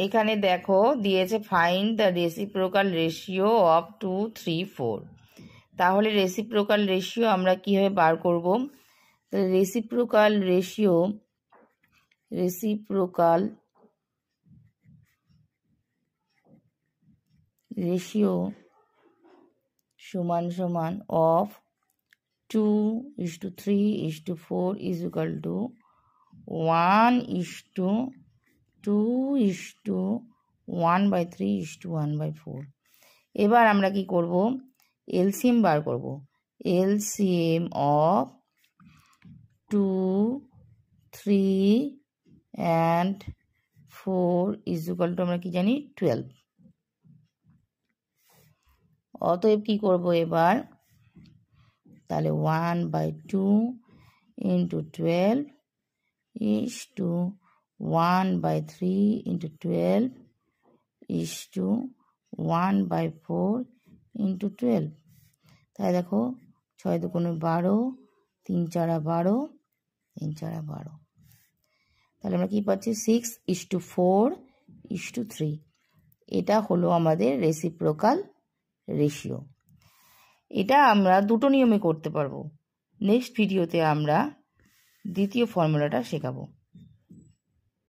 এখানে দেখো দিয়েছে find the reciprocal ratio of 2, 3, 4। তাহলে রেসিপ্রোকাল রেশিও আমরা কীভাবে বার করব? তাহলে রেসিপ্রোকাল রেশিও সমান সমান অফ 2:3:4 ইজ ইকুয়াল টু 1:2:1/3:1/4। এবার আমরা কি করব? এলসিএম বার করব। LCM of 2, 3 and 4 is equal to আমরা কি জানি 12। অতএব কি করব এবার? তাহলে 1/2 into 12 is to 1/3 into 12 is to 1/4 into 12। তাই দেখো 6 দুগুণে 12, 3 চারা 12, 3 চারা 12। তাহলে আমরা কি পাচ্ছি? 6:4:3। এটা হলো আমাদের রেসিপ্রোকাল রেশিও। এটা আমরা দুটো নিয়মে করতে পারবো। নেক্সট ভিডিওতে আমরা দ্বিতীয় ফর্মুলাটা শেখাবো।